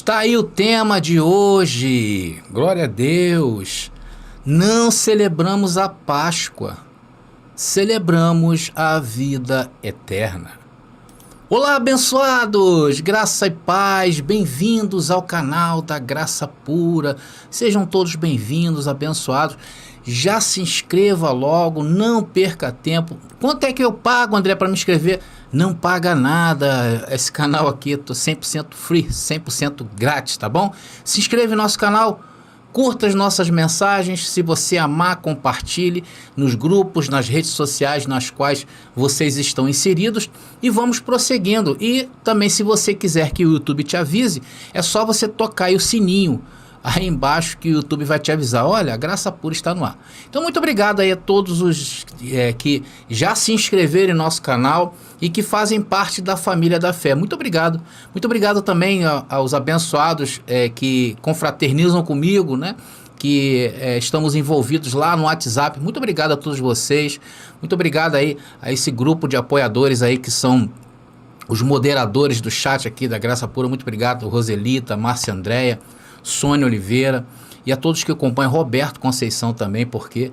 Tá aí o tema de hoje, glória a Deus. Não celebramos a Páscoa, celebramos a vida eterna. Olá, abençoados, graça e paz, bem-vindos ao canal da Graça Pura. Sejam todos bem-vindos, abençoados. Já se inscreva logo, não perca tempo. Quanto é que eu pago, André, para me inscrever? Não paga nada, esse canal aqui eu tô 100% free, 100% grátis, tá bom? Se inscreve no nosso canal, curta as nossas mensagens, se você amar, compartilhe nos grupos, nas redes sociais nas quais vocês estão inseridos e vamos prosseguindo. E também, se você quiser que o YouTube te avise, é só você tocar aí o sininho aí embaixo que o YouTube vai te avisar, olha, a Graça Pura está no ar. Então, muito obrigado aí a todos os que já se inscreveram em nosso canal e que fazem parte da família da fé. Muito obrigado. Muito obrigado também aos abençoados que confraternizam comigo, né? Que estamos envolvidos lá no WhatsApp. Muito obrigado a todos vocês. Muito obrigado aí a esse grupo de apoiadores aí que são os moderadores do chat aqui da Graça Pura. Muito obrigado, Roselita, Márcia Andréia, Sônia Oliveira e a todos que acompanham, Roberto Conceição também, porque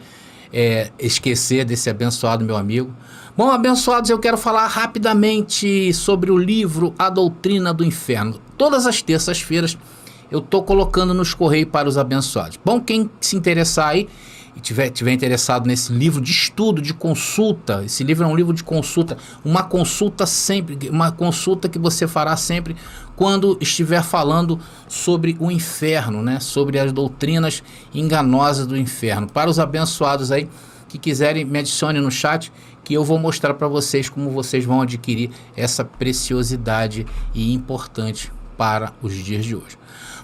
esquecer desse abençoado meu amigo. Bom, abençoados, eu quero falar rapidamente sobre o livro A Doutrina do Inferno. Todas as terças-feiras eu estou colocando nos correios para os abençoados. Bom, quem se interessar aí e tiver interessado nesse livro de estudo, de consulta, esse livro é um livro de consulta, uma consulta que você fará sempre quando estiver falando sobre o inferno, né? Sobre as doutrinas enganosas do inferno. Para os abençoados aí que quiserem, me adicione no chat que eu vou mostrar para vocês como vocês vão adquirir essa preciosidade e importante para os dias de hoje.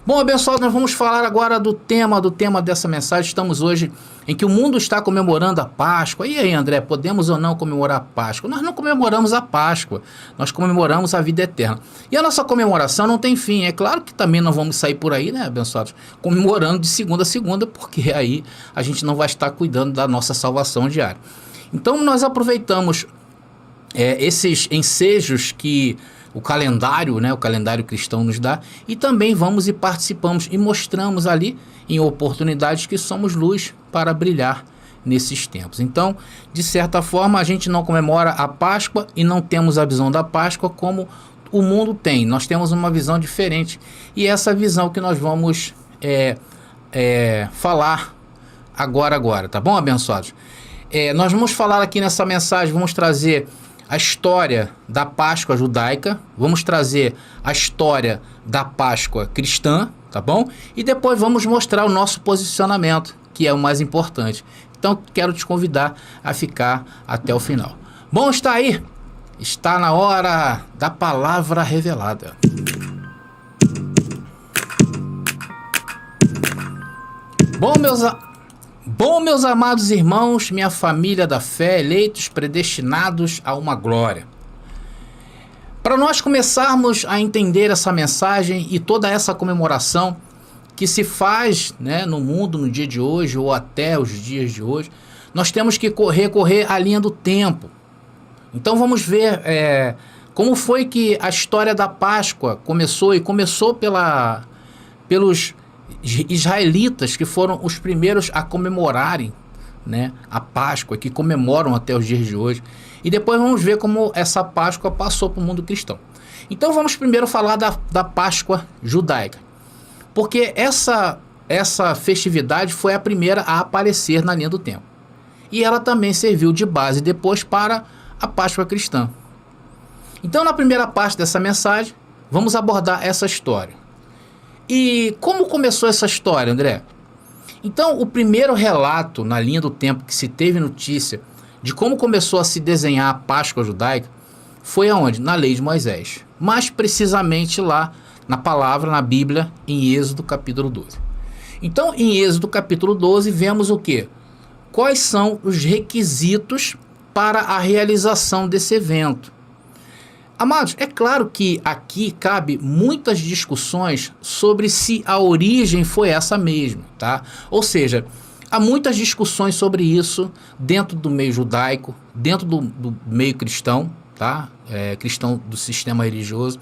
Bom, abençoado, nós vamos falar agora do tema dessa mensagem. Estamos hoje em que o mundo está comemorando a Páscoa. E aí, André, podemos ou não comemorar a Páscoa? Nós não comemoramos a Páscoa, nós comemoramos a vida eterna. E a nossa comemoração não tem fim. É claro que também não vamos sair por aí, né, abençoados, comemorando de segunda a segunda, porque aí a gente não vai estar cuidando da nossa salvação diária. Então, nós aproveitamos esses ensejos que o calendário, né, o calendário cristão nos dá, e também vamos e participamos e mostramos ali em oportunidades que somos luz para brilhar nesses tempos. Então, de certa forma, a gente não comemora a Páscoa e não temos a visão da Páscoa como o mundo tem. Nós temos uma visão diferente e essa visão que nós vamos falar agora, tá bom, abençoados? Nós vamos falar aqui nessa mensagem, vamos trazer a história da Páscoa judaica, vamos trazer a história da Páscoa cristã, tá bom? E depois vamos mostrar o nosso posicionamento, que é o mais importante. Então, quero te convidar a ficar até o final. Bom, está aí? Está na hora da palavra revelada. Bom, meus amados irmãos, minha família da fé, eleitos, predestinados a uma glória. Para nós começarmos a entender essa mensagem e toda essa comemoração que se faz, né, no mundo no dia de hoje ou até os dias de hoje, nós temos que recorrer à linha do tempo. Então vamos ver como foi que a história da Páscoa começou, e começou pelos israelitas, que foram os primeiros a comemorarem, né, a Páscoa, que comemoram até os dias de hoje. E depois vamos ver como essa Páscoa passou para o mundo cristão. Então vamos primeiro falar da Páscoa judaica, porque essa festividade foi a primeira a aparecer na linha do tempo. E ela também serviu de base depois para a Páscoa cristã. Então, na primeira parte dessa mensagem, vamos abordar essa história. E como começou essa história, André? Então, o primeiro relato na linha do tempo que se teve notícia de como começou a se desenhar a Páscoa judaica foi aonde? Na lei de Moisés. Mais precisamente lá na palavra, na Bíblia, em Êxodo capítulo 12. Então, em Êxodo capítulo 12, vemos o quê? Quais são os requisitos para a realização desse evento? Amados, é claro que aqui cabe muitas discussões sobre se a origem foi essa mesmo, tá? Ou seja, há muitas discussões sobre isso dentro do meio judaico, dentro do meio cristão, tá? Cristão do sistema religioso.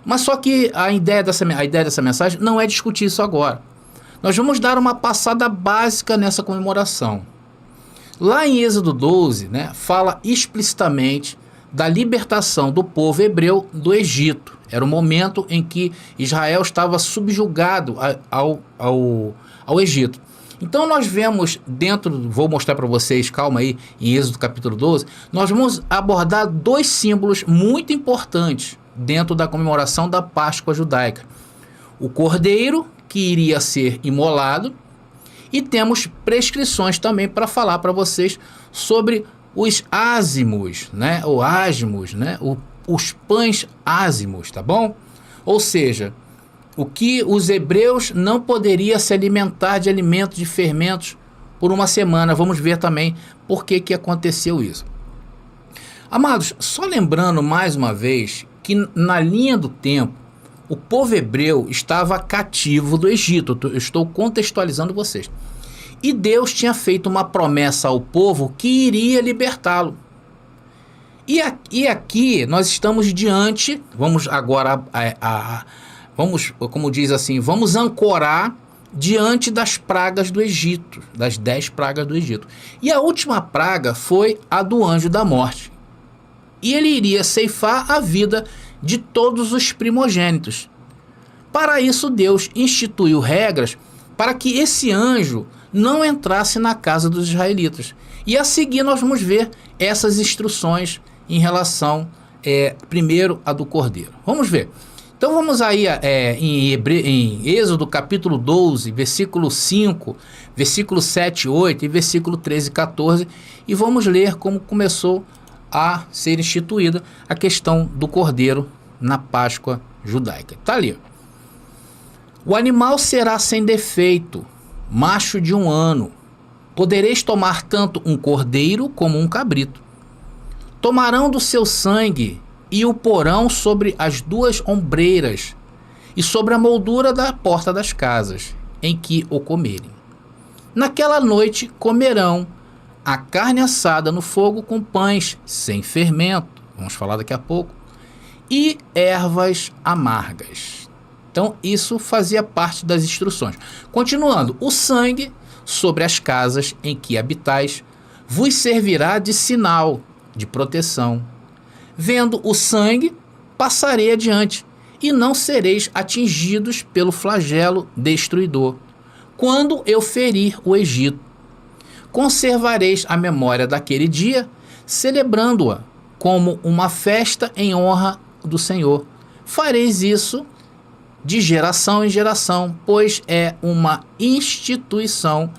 Mas só que a ideia dessa mensagem não é discutir isso agora. Nós vamos dar uma passada básica nessa comemoração. Lá em Êxodo 12, né, fala explicitamente da libertação do povo hebreu do Egito. Era o momento em que Israel estava subjugado ao Egito. Então nós vemos vou mostrar para vocês, calma aí, em Êxodo capítulo 12, nós vamos abordar dois símbolos muito importantes dentro da comemoração da Páscoa judaica. O cordeiro, que iria ser imolado, e temos prescrições também para falar para vocês sobre os ázimos, né? Ou asmos, né? Os pães ázimos, tá bom? Ou seja, o que os hebreus não poderiam se alimentar de alimentos de fermentos por uma semana. Vamos ver também por que aconteceu isso. Amados, só lembrando mais uma vez que na linha do tempo, o povo hebreu estava cativo do Egito. Eu estou contextualizando vocês. E Deus tinha feito uma promessa ao povo que iria libertá-lo. E aqui nós estamos diante, vamos agora, vamos, como diz assim, vamos ancorar diante das pragas do Egito, das 10 pragas do Egito. E a última praga foi a do anjo da morte. E ele iria ceifar a vida de todos os primogênitos. Para isso, Deus instituiu regras para que esse anjo não entrasse na casa dos israelitas. E a seguir nós vamos ver essas instruções em relação, primeiro, a do cordeiro. Vamos ver. Então vamos aí em Êxodo capítulo 12, versículo 5, versículo 7, 8 e versículo 13 e 14, e vamos ler como começou a ser instituída a questão do cordeiro na Páscoa judaica. Está ali. O animal será sem defeito, macho de 1 ano. Podereis tomar tanto um cordeiro como um cabrito. Tomarão do seu sangue e o porão sobre as 2 ombreiras e sobre a moldura da porta das casas, em que o comerem. Naquela noite comerão a carne assada no fogo com pães sem fermento, vamos falar daqui a pouco, e ervas amargas. Então isso fazia parte das instruções. Continuando, o sangue sobre as casas em que habitais vos servirá de sinal de proteção. Vendo o sangue, passarei adiante, e não sereis atingidos pelo flagelo destruidor, quando eu ferir o Egito. Conservareis a memória daquele dia, celebrando-a como uma festa em honra do Senhor. Fareis isso de geração em geração, pois é uma instituição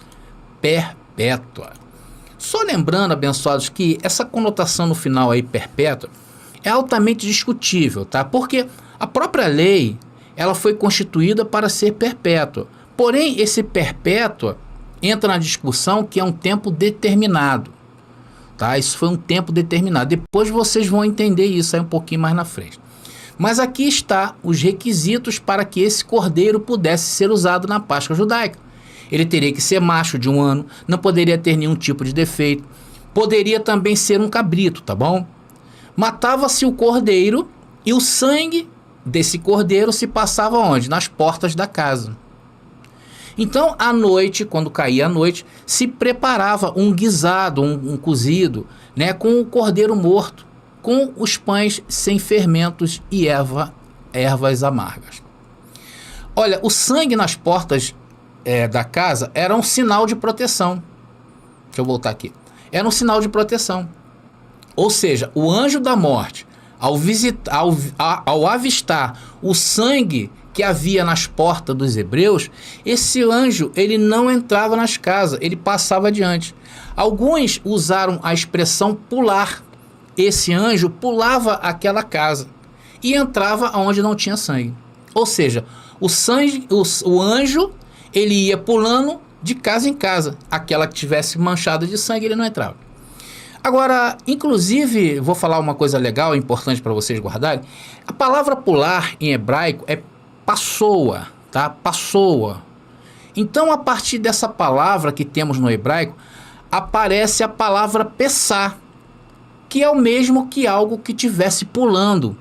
perpétua. Só lembrando, abençoados, que essa conotação no final aí, perpétua, é altamente discutível, tá? Porque a própria lei, ela foi constituída para ser perpétua. Porém, esse perpétua entra na discussão que é um tempo determinado, tá? Isso foi um tempo determinado. Depois vocês vão entender isso aí um pouquinho mais na frente. Mas aqui está os requisitos para que esse cordeiro pudesse ser usado na Páscoa judaica. Ele teria que ser macho de 1 ano, não poderia ter nenhum tipo de defeito. Poderia também ser um cabrito, tá bom? Matava-se o cordeiro e o sangue desse cordeiro se passava onde? Nas portas da casa. Então, à noite, quando caía a noite, se preparava um guisado, um cozido, né, com o cordeiro morto, com os pães sem fermentos e ervas amargas. Olha, o sangue nas portas da casa era um sinal de proteção. Deixa eu voltar aqui. Era um sinal de proteção. Ou seja, o anjo da morte, ao avistar o sangue que havia nas portas dos hebreus, esse anjo ele não entrava nas casas, ele passava adiante. Alguns usaram a expressão pular. Esse anjo pulava aquela casa e entrava onde não tinha sangue. Ou seja, o anjo ele ia pulando de casa em casa. Aquela que tivesse manchada de sangue ele não entrava. Agora, inclusive, vou falar uma coisa legal, importante para vocês guardarem. A palavra pular em hebraico é passoa, tá? Passoa. Então, a partir dessa palavra que temos no hebraico, aparece a palavra pessá, que é o mesmo que algo que estivesse pulando.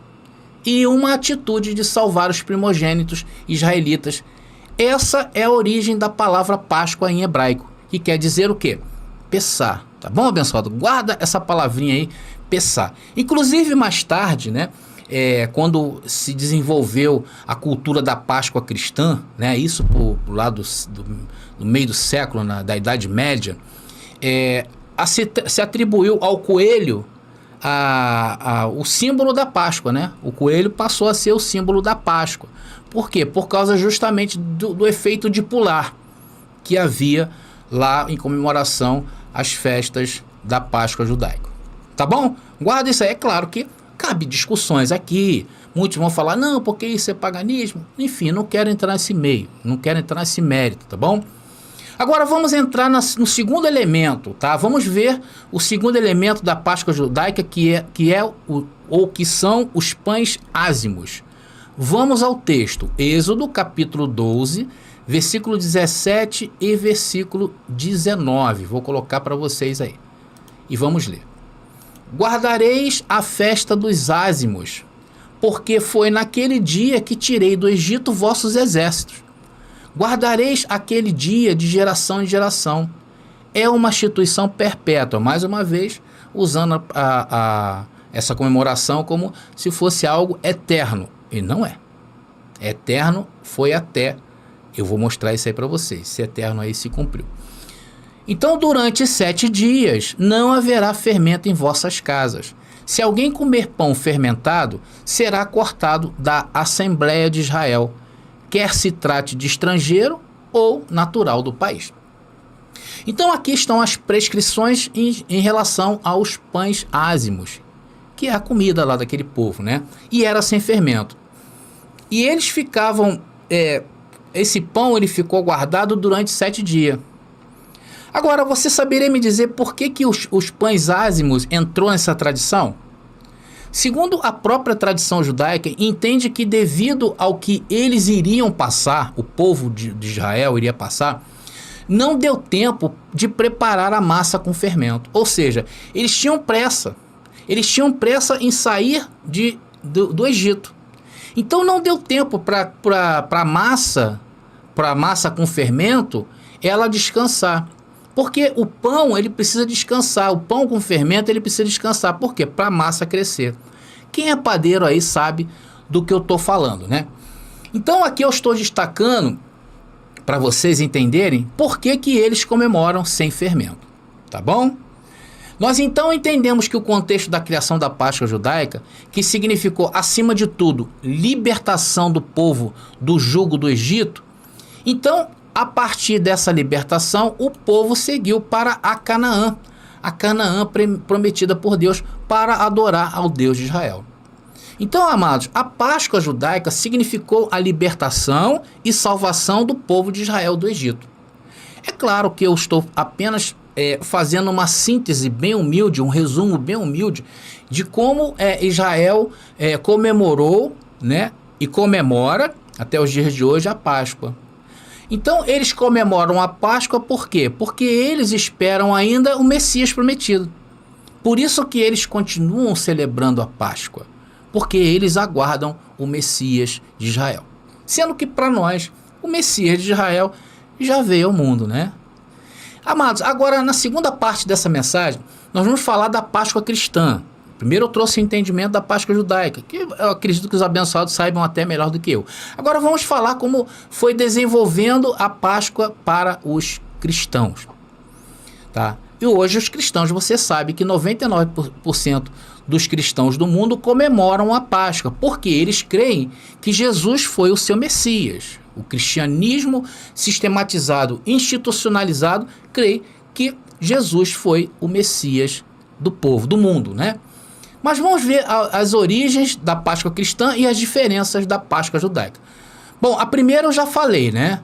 e uma atitude de salvar os primogênitos israelitas. Essa é a origem da palavra Páscoa em hebraico, que quer dizer o quê? Pessah. Tá bom, abençoado? Guarda essa palavrinha aí, Pessah. Inclusive, mais tarde, né, quando se desenvolveu a cultura da Páscoa cristã, né, isso pro lado do meio do século, da Idade Média, se atribuiu ao coelho o símbolo da Páscoa, né? O coelho passou a ser o símbolo da Páscoa. Por quê? Por causa justamente do efeito de pular que havia lá em comemoração às festas da Páscoa judaica. Tá bom? Guarda isso aí. É claro que cabe discussões aqui. Muitos vão falar, não, porque isso é paganismo. Enfim, não quero entrar nesse meio, não quero entrar nesse mérito, tá bom? Agora vamos entrar no segundo elemento, tá? Vamos ver o segundo elemento da Páscoa judaica, que são os pães ázimos. Vamos ao texto, Êxodo capítulo 12, versículo 17 e versículo 19. Vou colocar para vocês aí. E vamos ler. Guardareis a festa dos ázimos, porque foi naquele dia que tirei do Egito vossos exércitos. Guardareis aquele dia de geração em geração. É uma instituição perpétua, mais uma vez, usando essa comemoração como se fosse algo eterno. E não é. Eterno foi até. Eu vou mostrar isso aí para vocês. Se eterno aí se cumpriu. Então, durante 7 dias, não haverá fermento em vossas casas. Se alguém comer pão fermentado, será cortado da Assembleia de Israel, quer se trate de estrangeiro ou natural do país. Então, aqui estão as prescrições em relação aos pães ázimos, que é a comida lá daquele povo, né? E era sem fermento. E eles ficavam... esse pão ele ficou guardado durante 7 dias. Agora, você saberia me dizer por que os pães ázimos entrou nessa tradição? Segundo a própria tradição judaica, entende que devido ao que eles iriam passar, o povo de Israel iria passar, não deu tempo de preparar a massa com fermento. Ou seja, eles tinham pressa. Eles tinham pressa em sair do Egito. Então não deu tempo para a massa com fermento, ela descansar. Porque o pão, ele precisa descansar. O pão com fermento, ele precisa descansar. Por quê? Para a massa crescer. Quem é padeiro aí sabe do que eu estou falando, né? Então aqui eu estou destacando para vocês entenderem por que eles comemoram sem fermento. Tá bom? Nós então entendemos que o contexto da criação da Páscoa judaica, que significou, acima de tudo, libertação do povo do jugo do Egito, então, a partir dessa libertação, o povo seguiu para a Canaã prometida por Deus para adorar ao Deus de Israel. Então, amados, a Páscoa judaica significou a libertação e salvação do povo de Israel do Egito. É claro que eu estou apenas fazendo uma síntese bem humilde, um resumo bem humilde de como Israel comemorou, né, e comemora até os dias de hoje a Páscoa. Então, eles comemoram a Páscoa por quê? Porque eles esperam ainda o Messias prometido. Por isso que eles continuam celebrando a Páscoa, porque eles aguardam o Messias de Israel. Sendo que para nós, o Messias de Israel já veio ao mundo, né? Amados, agora na segunda parte dessa mensagem, nós vamos falar da Páscoa cristã. Primeiro eu trouxe o entendimento da Páscoa judaica, que eu acredito que os abençoados saibam até melhor do que eu. Agora vamos falar como foi desenvolvendo a Páscoa para os cristãos. Tá? E hoje os cristãos, você sabe que 99% dos cristãos do mundo comemoram a Páscoa, porque eles creem que Jesus foi o seu Messias. O cristianismo sistematizado, institucionalizado, crê que Jesus foi o Messias do povo, do mundo, né? Mas vamos ver as origens da Páscoa cristã e as diferenças da Páscoa judaica. Bom, a primeira eu já falei, né?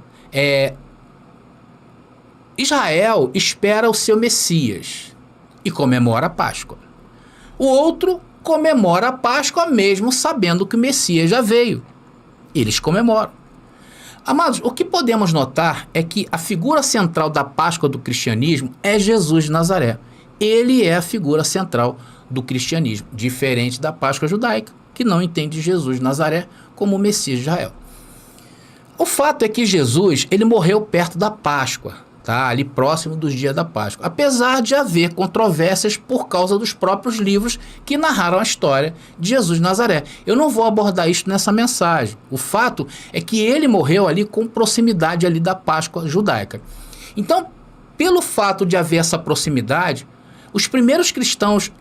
Israel espera o seu Messias e comemora a Páscoa. O outro comemora a Páscoa mesmo sabendo que o Messias já veio. Eles comemoram. Amados, o que podemos notar é que a figura central da Páscoa do cristianismo é Jesus de Nazaré. Ele é a figura central do cristianismo, diferente da Páscoa judaica, que não entende Jesus de Nazaré como o Messias de Israel. O fato é que Jesus, ele morreu perto da Páscoa, tá? Ali próximo dos dias da Páscoa, apesar de haver controvérsias por causa dos próprios livros que narraram a história de Jesus de Nazaré. Eu não vou abordar isso nessa mensagem. O fato é que ele morreu ali com proximidade ali da Páscoa judaica. Então, pelo fato de haver essa proximidade, os primeiros cristãos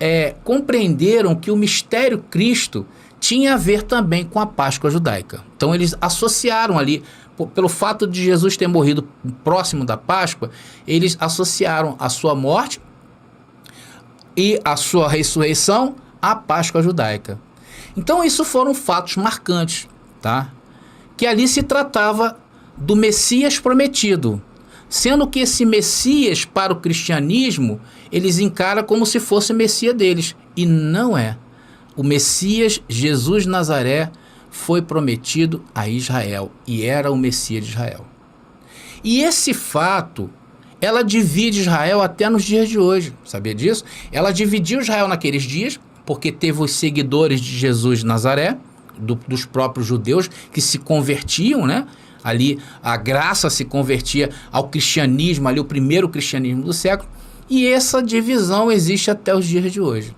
compreenderam que o mistério Cristo tinha a ver também com a Páscoa judaica. Então eles associaram ali, pelo fato de Jesus ter morrido próximo da Páscoa, eles associaram a sua morte e a sua ressurreição à Páscoa judaica. Então isso foram fatos marcantes, tá? Que ali se tratava do Messias prometido, sendo que esse Messias para o cristianismo, eles encaram como se fosse o Messias deles, e não é. O Messias, Jesus de Nazaré, foi prometido a Israel e era o Messias de Israel. E esse fato, ela divide Israel até nos dias de hoje, sabia disso? Ela dividiu Israel naqueles dias, porque teve os seguidores de Jesus de Nazaré, dos próprios judeus, que se convertiam, né? Ali a graça se convertia ao cristianismo, ali o primeiro cristianismo do século, e essa divisão existe até os dias de hoje.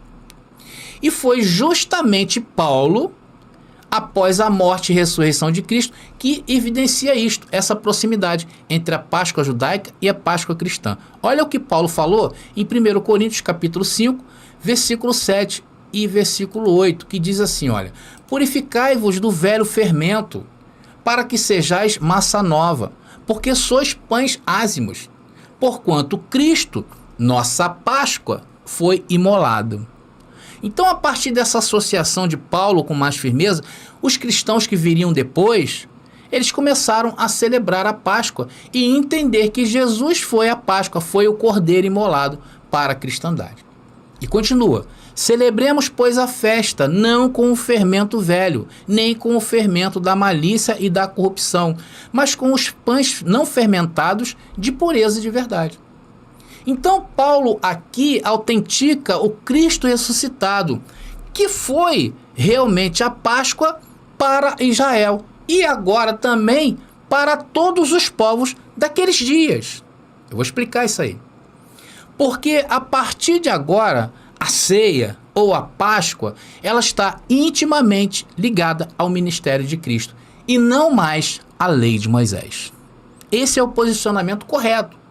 E foi justamente Paulo, após a morte e ressurreição de Cristo, que evidencia isto, essa proximidade entre a Páscoa judaica e a Páscoa cristã. Olha o que Paulo falou em 1 Coríntios capítulo 5, versículo 7 e versículo 8, que diz assim, olha, purificai-vos do velho fermento, para que sejais massa nova, porque sois pães ázimos, porquanto Cristo, nossa Páscoa, foi imolado. Então, a partir dessa associação de Paulo com mais firmeza, os cristãos que viriam depois, eles começaram a celebrar a Páscoa e entender que Jesus foi a Páscoa, foi o Cordeiro imolado para a cristandade. E continua, celebremos, pois, a festa, não com o fermento velho, nem com o fermento da malícia e da corrupção, mas com os pães não fermentados de pureza e de verdade. Então, Paulo aqui autentica o Cristo ressuscitado, que foi realmente a Páscoa para Israel e agora também para todos os povos daqueles dias. Eu vou explicar isso aí. Porque a partir de agora, a ceia ou a Páscoa, ela está intimamente ligada ao ministério de Cristo e não mais à lei de Moisés. Esse é o posicionamento correto.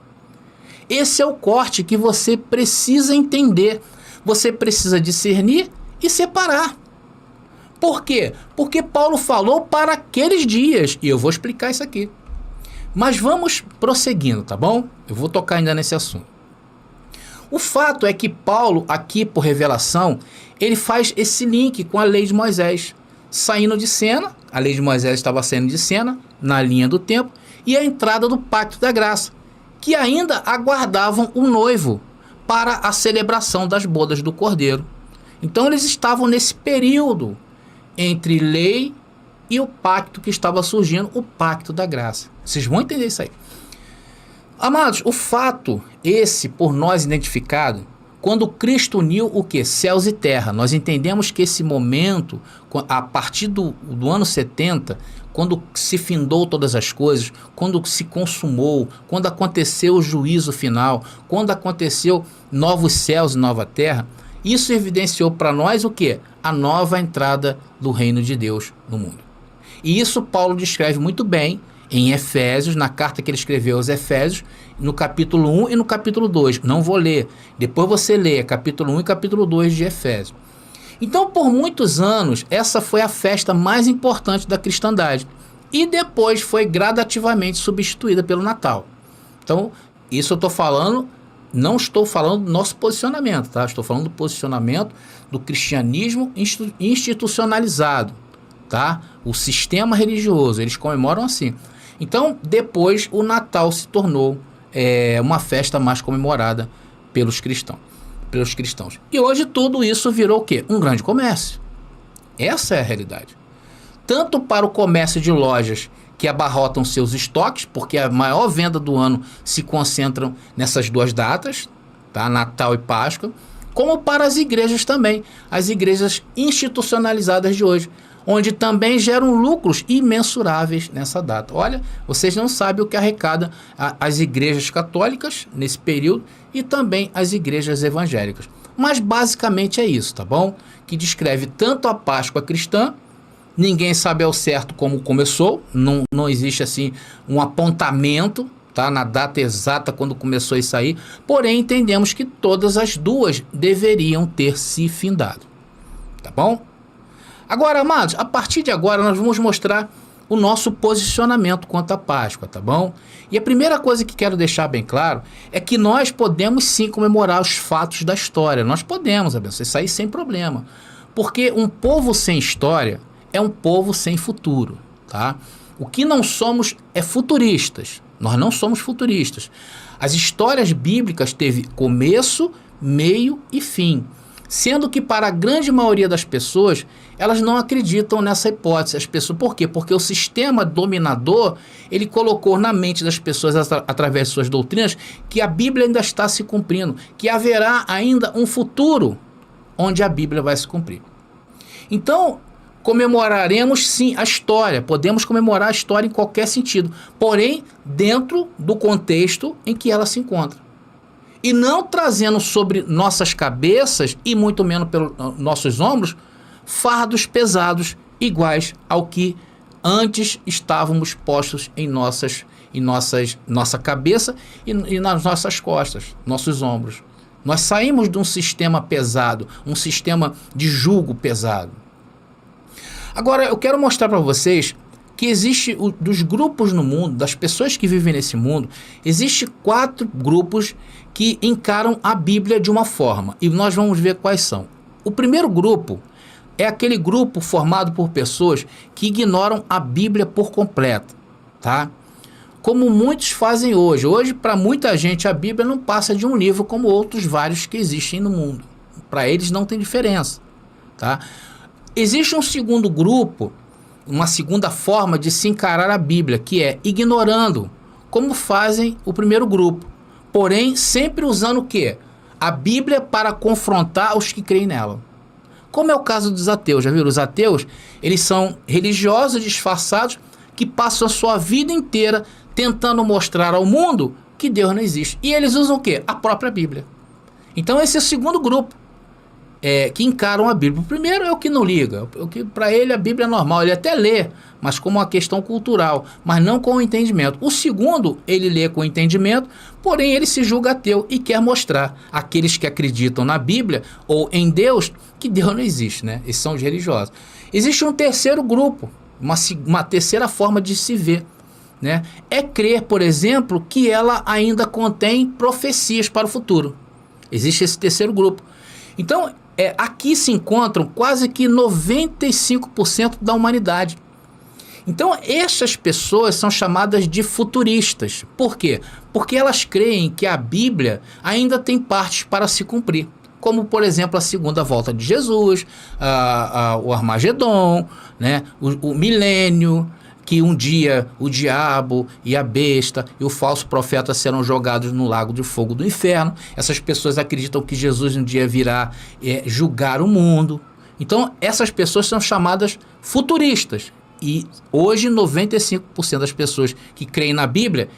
Esse é o corte que você precisa entender. Você precisa discernir e separar. Por quê? Porque Paulo falou para aqueles dias. E eu vou explicar isso aqui. Mas vamos prosseguindo, tá bom? Eu vou tocar ainda nesse assunto. O fato é que Paulo, aqui por revelação, ele faz esse link com a lei de Moisés. Saindo de cena, a lei de Moisés estava saindo de cena, na linha do tempo, e a entrada do pacto da graça, que ainda aguardavam o noivo para a celebração das bodas do Cordeiro. Então eles estavam nesse período entre lei e o pacto que estava surgindo, o pacto da graça. Vocês vão entender isso aí. Amados, o fato esse por nós identificado, quando Cristo uniu o que? Céus e terra. Nós entendemos que esse momento, a partir do ano 70, quando se findou todas as coisas, quando se consumou, quando aconteceu o juízo final, quando aconteceu novos céus e nova terra, isso evidenciou para nós o quê? A nova entrada do reino de Deus no mundo. E isso Paulo descreve muito bem em Efésios, na carta que ele escreveu aos Efésios, no capítulo 1 e no capítulo 2. Não vou ler, depois você lê capítulo 1 e capítulo 2 de Efésios. Então, por muitos anos, essa foi a festa mais importante da cristandade. E depois foi gradativamente substituída pelo Natal. Então, isso eu estou falando, não estou falando do nosso posicionamento, tá? Estou falando do posicionamento do cristianismo institucionalizado, tá? O sistema religioso, eles comemoram assim. Então, depois, o Natal se tornou uma festa mais comemorada pelos cristãos. E hoje tudo isso virou o quê? Um grande comércio. Essa é a realidade. Tanto para o comércio de lojas que abarrotam seus estoques, porque a maior venda do ano se concentram nessas duas datas, tá? Natal e Páscoa, como para as igrejas também, as igrejas institucionalizadas de hoje, onde também geram lucros imensuráveis nessa data. Olha, vocês não sabem o que arrecada as igrejas católicas nesse período e também as igrejas evangélicas. Mas basicamente é isso, tá bom? Que descreve tanto a Páscoa cristã, ninguém sabe ao certo como começou, não existe assim um apontamento, tá, na data exata quando começou isso aí, porém entendemos que todas as duas deveriam ter se findado, tá bom? Agora, amados, a partir de agora nós vamos mostrar o nosso posicionamento quanto à Páscoa, tá bom? E a primeira coisa que quero deixar bem claro é que nós podemos sim comemorar os fatos da história, nós podemos, abençoe, isso aí sem problema, porque um povo sem história é um povo sem futuro, tá? O que não somos é futuristas, nós não somos futuristas. As histórias bíblicas teve começo, meio e fim, sendo que para a grande maioria das pessoas, elas não acreditam nessa hipótese. As pessoas, por quê? Porque o sistema dominador, ele colocou na mente das pessoas, através de suas doutrinas, que a Bíblia ainda está se cumprindo, que haverá ainda um futuro onde a Bíblia vai se cumprir. Então, comemoraremos sim a história, podemos comemorar a história em qualquer sentido, porém dentro do contexto em que ela se encontra. E não trazendo sobre nossas cabeças e muito menos pelos nossos ombros fardos pesados iguais ao que antes estávamos postos em nossa cabeça e nas nossas costas, nossos ombros. Nós saímos de um sistema pesado, um sistema de jugo pesado. Agora, eu quero mostrar para vocês que existe, dos grupos no mundo, das pessoas que vivem nesse mundo, existe 4 grupos que encaram a Bíblia de uma forma, e nós vamos ver quais são. O primeiro grupo é aquele grupo formado por pessoas que ignoram a Bíblia por completo, tá? Como muitos fazem hoje. Hoje, para muita gente, a Bíblia não passa de um livro como outros vários que existem no mundo. Para eles não tem diferença, tá? Existe um segundo grupo, uma segunda forma de se encarar a Bíblia, que é ignorando, como fazem o primeiro grupo. Porém, sempre usando o quê? A Bíblia para confrontar os que creem nela. Como é o caso dos ateus, já viram? Os ateus, eles são religiosos disfarçados que passam a sua vida inteira tentando mostrar ao mundo que Deus não existe. E eles usam o quê? A própria Bíblia. Então esse é o segundo grupo que encaram a Bíblia. O primeiro é o que não liga, o que para ele a Bíblia é normal, ele até lê, mas como uma questão cultural, mas não com o entendimento. O segundo, ele lê com o entendimento, porém ele se julga ateu e quer mostrar àqueles que acreditam na Bíblia ou em Deus que Deus não existe, né? Esses são os religiosos. Existe um terceiro grupo, uma terceira forma de se ver, né? É crer, por exemplo, que ela ainda contém profecias para o futuro. Existe esse terceiro grupo. Então, aqui se encontram quase que 95% da humanidade. Então, essas pessoas são chamadas de futuristas. Por quê? Porque elas creem que a Bíblia ainda tem partes para se cumprir. Como, por exemplo, a segunda volta de Jesus, o Armagedon, né? o milênio, que um dia o diabo e a besta e o falso profeta serão jogados no lago de fogo do inferno. Essas pessoas acreditam que Jesus um dia virá julgar o mundo. Então, essas pessoas são chamadas futuristas. E hoje, 95% das pessoas que creem na Bíblia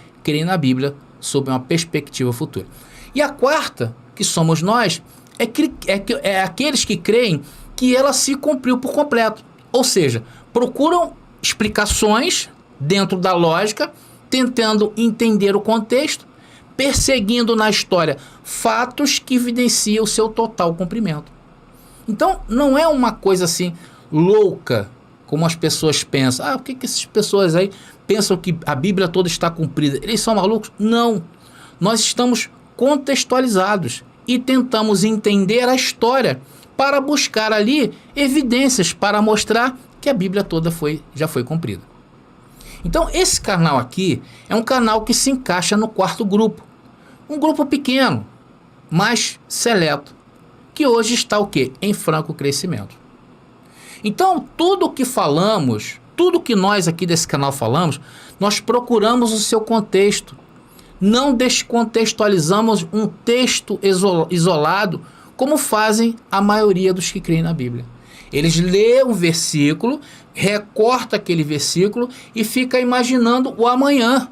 sob uma perspectiva futura. E a quarta, que somos nós, é aqueles que creem que ela se cumpriu por completo. Ou seja, procuram explicações dentro da lógica, tentando entender o contexto, perseguindo na história fatos que evidenciam o seu total cumprimento. Então, não é uma coisa assim louca, como as pessoas pensam. Por que essas pessoas aí pensam que a Bíblia toda está cumprida? Eles são malucos? Não. Nós estamos contextualizados e tentamos entender a história para buscar ali evidências para mostrar que a Bíblia toda já foi cumprida. Então, esse canal aqui é um canal que se encaixa no quarto grupo. Um grupo pequeno, mas seleto, que hoje está o quê? Em franco crescimento. Então, tudo que falamos, tudo que nós aqui desse canal falamos, nós procuramos o seu contexto. Não descontextualizamos um texto isolado como fazem a maioria dos que creem na Bíblia. Eles lêem um versículo, recortam aquele versículo e ficam imaginando o amanhã.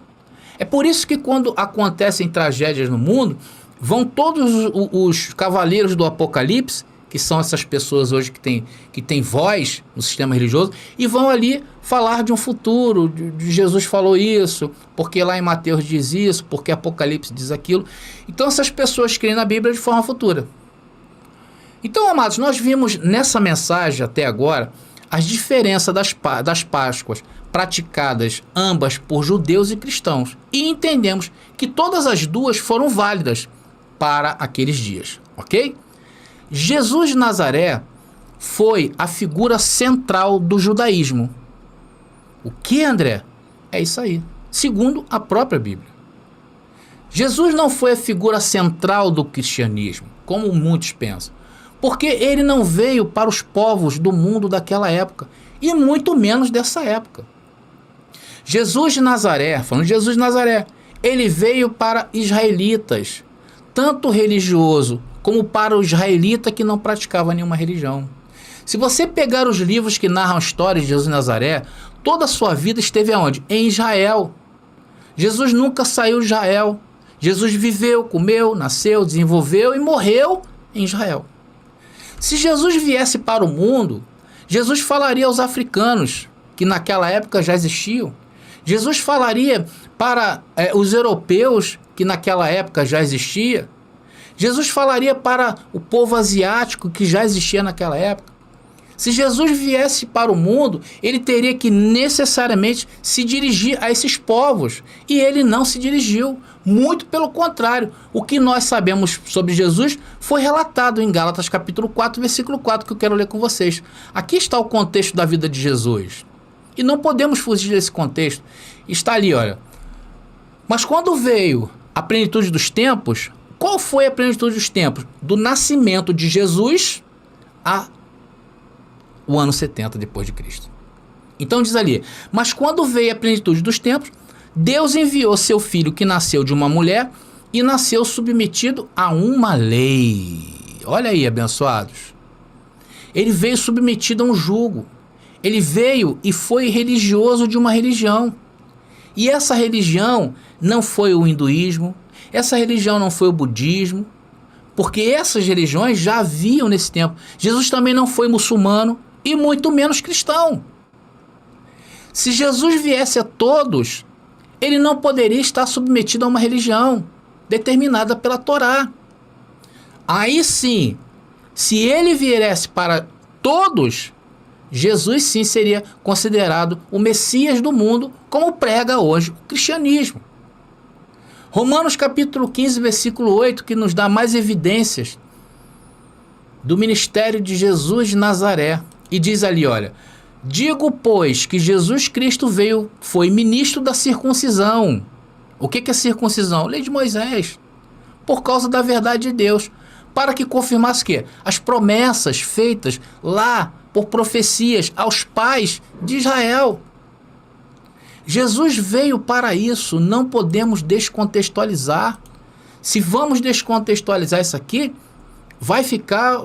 É por isso que quando acontecem tragédias no mundo, vão todos os cavaleiros do Apocalipse, que são essas pessoas hoje que têm voz no sistema religioso, e vão ali falar de um futuro, de Jesus falou isso, porque lá em Mateus diz isso, porque Apocalipse diz aquilo. Então essas pessoas creem na Bíblia de forma futura. Então, amados, nós vimos nessa mensagem até agora as diferenças das Páscoas praticadas ambas por judeus e cristãos, e entendemos que todas as duas foram válidas para aqueles dias, ok? Jesus de Nazaré foi a figura central do judaísmo. O que, André? É isso aí, segundo a própria Bíblia. Jesus não foi a figura central do cristianismo, como muitos pensam, porque ele não veio para os povos do mundo daquela época, e muito menos dessa época. Jesus de Nazaré, falando de Jesus de Nazaré, ele veio para israelitas, tanto religioso como para o israelita que não praticava nenhuma religião. Se você pegar os livros que narram a história de Jesus de Nazaré, toda a sua vida esteve aonde? Em Israel. Jesus nunca saiu de Israel. Jesus viveu, comeu, nasceu, desenvolveu e morreu em Israel. Se Jesus viesse para o mundo, Jesus falaria aos africanos, que naquela época já existiam. Jesus falaria para os europeus, que naquela época já existia. Jesus falaria para o povo asiático, que já existia naquela época. Se Jesus viesse para o mundo, ele teria que necessariamente se dirigir a esses povos. E ele não se dirigiu. Muito pelo contrário. O que nós sabemos sobre Jesus foi relatado em Gálatas capítulo 4, versículo 4, que eu quero ler com vocês. Aqui está o contexto da vida de Jesus. E não podemos fugir desse contexto. Está ali, olha. Mas quando veio a plenitude dos tempos, qual foi a plenitude dos tempos? Do nascimento de Jesus a o ano 70 depois de Cristo. Então diz ali, mas quando veio a plenitude dos tempos, Deus enviou seu filho que nasceu de uma mulher e nasceu submetido a uma lei. Olha aí, abençoados. Ele veio submetido a um jugo. Ele veio e foi religioso de uma religião. E essa religião não foi o hinduísmo, essa religião não foi o budismo, porque essas religiões já haviam nesse tempo. Jesus também não foi muçulmano e muito menos cristão. Se Jesus viesse a todos, ele não poderia estar submetido a uma religião determinada pela Torá. Aí sim, se ele viesse para todos, Jesus sim seria considerado o Messias do mundo, como prega hoje o cristianismo. Romanos capítulo 15, versículo 8, que nos dá mais evidências do ministério de Jesus de Nazaré. E diz ali, olha, digo, pois, que Jesus Cristo foi ministro da circuncisão. O que é circuncisão? Lei de Moisés. Por causa da verdade de Deus. Para que confirmasse o quê? As promessas feitas lá por profecias aos pais de Israel. Jesus veio para isso, não podemos descontextualizar. Se vamos descontextualizar isso aqui,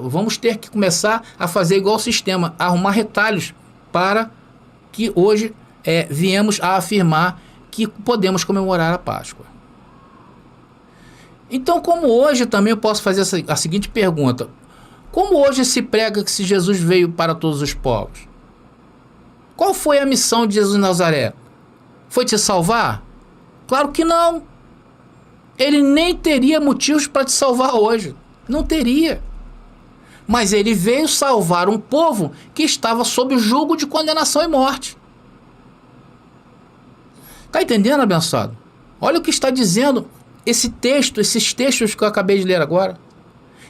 vamos ter que começar a fazer igual o sistema, arrumar retalhos para que hoje viemos a afirmar que podemos comemorar a Páscoa. Então, como hoje também eu posso fazer a seguinte pergunta: como hoje se prega que se Jesus veio para todos os povos? Qual foi a missão de Jesus de Nazaré? Foi te salvar? Claro que não. Ele nem teria motivos para te salvar hoje. Não teria. Mas ele veio salvar um povo que estava sob o jugo de condenação e morte. Está entendendo, abençoado? Olha o que está dizendo esses textos que eu acabei de ler agora.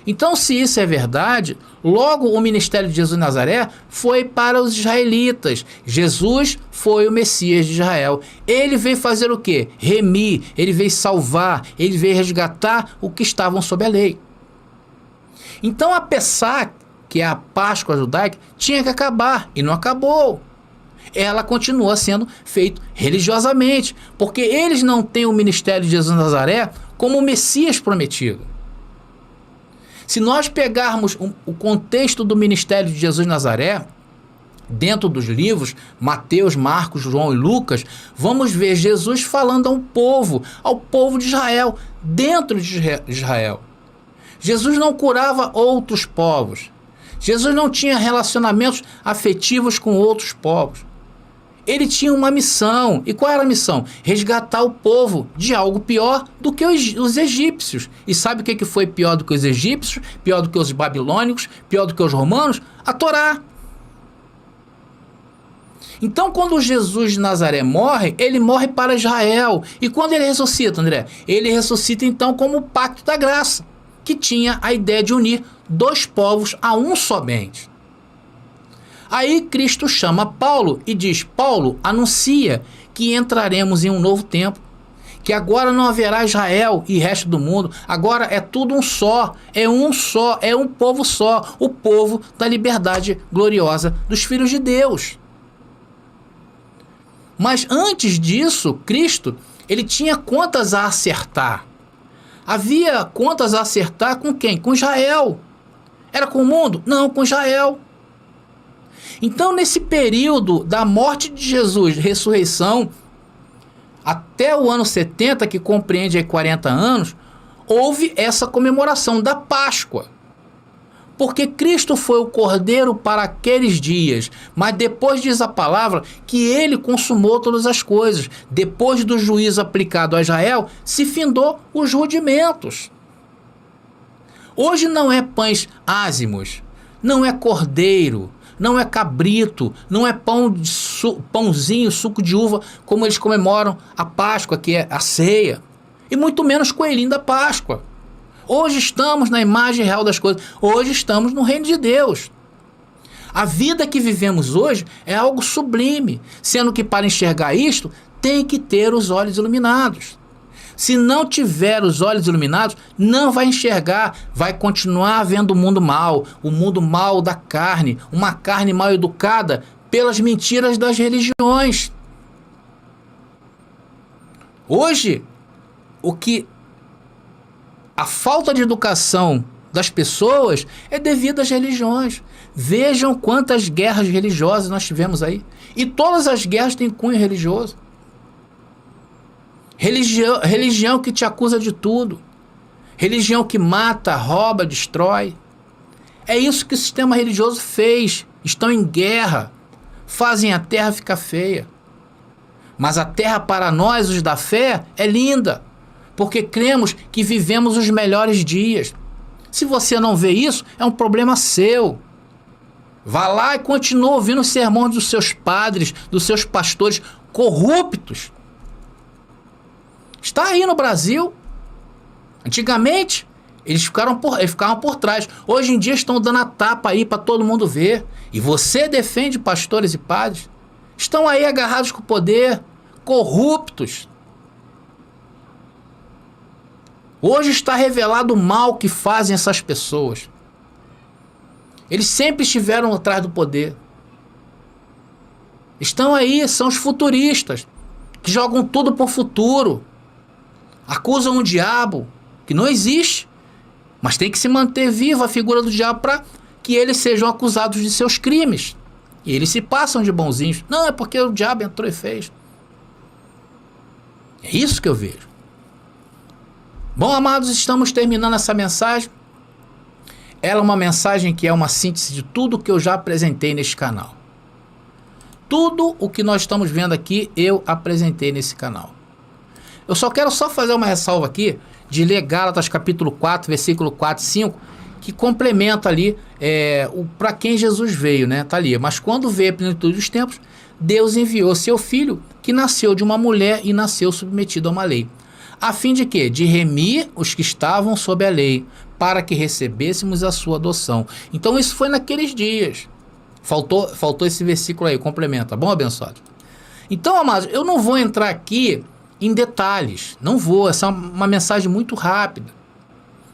Então, se isso é verdade, logo o ministério de Jesus de Nazaré foi para os israelitas. Jesus foi o Messias de Israel. Ele veio fazer o quê? Remir, ele veio salvar, ele veio resgatar o que estavam sob a lei. Então a Pessach, que é a Páscoa judaica, tinha que acabar, e não acabou. Ela continua sendo feita religiosamente, porque eles não têm o ministério de Jesus de Nazaré como o Messias prometido. Se nós pegarmos o contexto do ministério de Jesus de Nazaré, dentro dos livros Mateus, Marcos, João e Lucas, vamos ver Jesus falando ao povo de Israel, dentro de Israel. Jesus não curava outros povos. Jesus não tinha relacionamentos afetivos com outros povos. Ele tinha uma missão. E qual era a missão? Resgatar o povo de algo pior do que os egípcios. E sabe o que foi pior do que os egípcios? Pior do que os babilônicos? Pior do que os romanos? A Torá. Então, quando Jesus de Nazaré morre, ele morre para Israel. E quando ele ressuscita, André? Ele ressuscita então como o pacto da graça, que tinha a ideia de unir dois povos a um somente. Aí Cristo chama Paulo e diz: Paulo, anuncia que entraremos em um novo tempo, que agora não haverá Israel e resto do mundo, agora é tudo um só, é um povo só, o povo da liberdade gloriosa dos filhos de Deus. Mas antes disso, Cristo, ele tinha contas a acertar. Havia contas a acertar com quem? Com Israel. Era com o mundo? Não, com Israel. Então, nesse período da morte de Jesus, ressurreição, até o ano 70, que compreende aí 40 anos, houve essa comemoração da Páscoa. Porque Cristo foi o Cordeiro para aqueles dias, mas depois diz a palavra que ele consumou todas as coisas. Depois do juízo aplicado a Israel, se findou os rudimentos. Hoje não é pães ázimos, não é cordeiro, não é cabrito, não é pãozinho, suco de uva, como eles comemoram a Páscoa, que é a ceia, e muito menos coelhinho da Páscoa. Hoje estamos na imagem real das coisas, hoje estamos no reino de Deus. A vida que vivemos hoje é algo sublime, sendo que para enxergar isto, tem que ter os olhos iluminados. Se não tiver os olhos iluminados, não vai enxergar, vai continuar vendo o mundo mal da carne, uma carne mal educada pelas mentiras das religiões. Hoje, a falta de educação das pessoas é devido às religiões. Vejam quantas guerras religiosas nós tivemos aí. E todas as guerras têm cunho religioso. Religião que te acusa de tudo. Religião que mata, rouba, destrói. É isso que o sistema religioso fez. Estão em guerra. Fazem a terra ficar feia. Mas a terra para nós, os da fé, é linda. Porque cremos que vivemos os melhores dias. Se você não vê isso, é um problema seu. Vá lá e continue ouvindo os sermões dos seus padres, dos seus pastores corruptos. Está aí no Brasil. Antigamente, eles ficavam por trás. Hoje em dia estão dando a tapa aí para todo mundo ver. E você defende pastores e padres? Estão aí agarrados com o poder, corruptos. Hoje está revelado o mal que fazem essas pessoas. Eles sempre estiveram atrás do poder. Estão aí, são os futuristas, que jogam tudo por futuro. Acusam o diabo, que não existe, mas tem que se manter viva a figura do diabo para que eles sejam acusados de seus crimes. E eles se passam de bonzinhos. Não, é porque o diabo entrou e fez. É isso que eu vejo. Bom, amados, estamos terminando essa mensagem. Ela é uma mensagem que é uma síntese de tudo que eu já apresentei neste canal. Tudo o que nós estamos vendo aqui, eu apresentei nesse canal. Eu quero fazer uma ressalva aqui de ler Gálatas capítulo 4, versículo 4 e 5, que complementa ali para quem Jesus veio, né? Tá ali. Mas quando veio a plenitude dos tempos, Deus enviou seu filho, que nasceu de uma mulher e nasceu submetido a uma lei. A fim de quê? De remir os que estavam sob a lei, para que recebêssemos a sua adoção. Então isso foi naqueles dias. Faltou esse versículo aí, complementa. Bom, abençoado? Então, amados, eu não vou entrar aqui em detalhes. Não vou. Essa é uma mensagem muito rápida.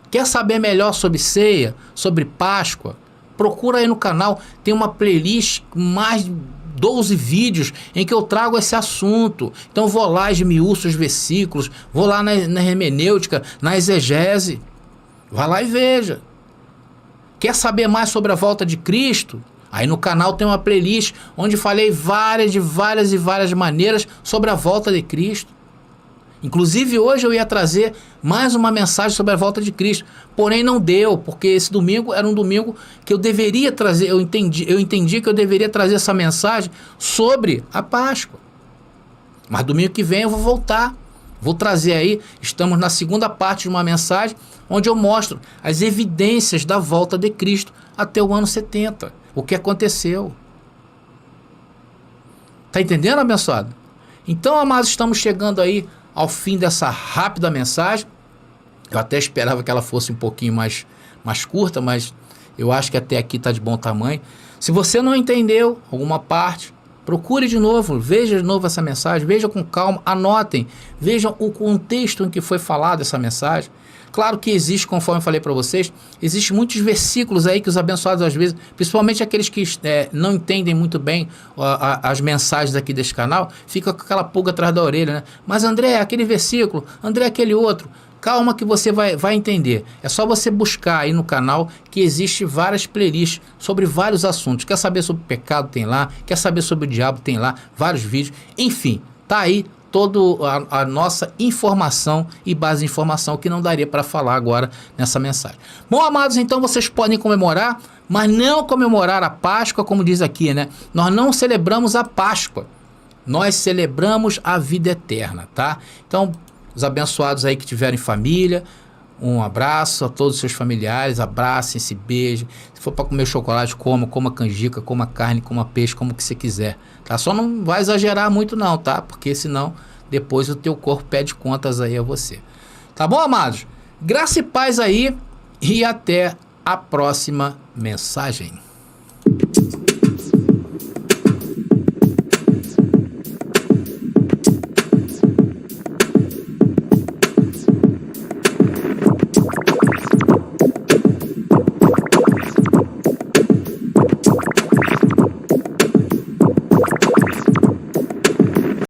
Quer saber melhor sobre ceia, sobre Páscoa? Procura aí no canal. Tem uma playlist com mais de 12 vídeos em que eu trago esse assunto. Então vou lá, esmiuço os versículos, vou lá na hermenêutica, na exegese. Vá lá e veja. Quer saber mais sobre a volta de Cristo? Aí no canal tem uma playlist onde falei de várias maneiras sobre a volta de Cristo. Inclusive hoje eu ia trazer mais uma mensagem sobre a volta de Cristo, porém não deu, porque esse domingo era um domingo que eu deveria trazer, eu entendi que eu deveria trazer essa mensagem sobre a Páscoa. Mas domingo que vem eu vou voltar, vou trazer aí, estamos na segunda parte de uma mensagem, onde eu mostro as evidências da volta de Cristo até o ano 70, o que aconteceu. Tá entendendo, abençoado? Então, amados, estamos chegando aí ao fim dessa rápida mensagem. Eu até esperava que ela fosse um pouquinho mais curta, mas eu acho que até aqui está de bom tamanho. Se você não entendeu alguma parte, procure de novo, veja de novo essa mensagem, veja com calma, anotem, vejam o contexto em que foi falada essa mensagem. Claro que existe, conforme eu falei para vocês, existem muitos versículos aí que os abençoados às vezes, principalmente aqueles que não entendem muito bem as mensagens aqui desse canal, fica com aquela pulga atrás da orelha, né? Mas André, aquele versículo, André, aquele outro, calma que você vai entender. É só você buscar aí no canal que existe várias playlists sobre vários assuntos. Quer saber sobre pecado, tem lá. Quer saber sobre o diabo, tem lá. Vários vídeos. Enfim, tá aí toda a nossa informação e base de informação que não daria para falar agora nessa mensagem. Bom, amados, então vocês podem comemorar, mas não comemorar a Páscoa, como diz aqui, né? Nós não celebramos a Páscoa, nós celebramos a vida eterna, tá? Então, os abençoados aí que tiverem família, um abraço a todos os seus familiares, abracem, se beijem. Se for para comer chocolate, coma canjica, coma carne, coma peixe, como que você quiser, tá? Só não vai exagerar muito não, tá? Porque senão depois o teu corpo pede contas aí a você. Tá bom, amados? Graça e paz aí e até a próxima mensagem.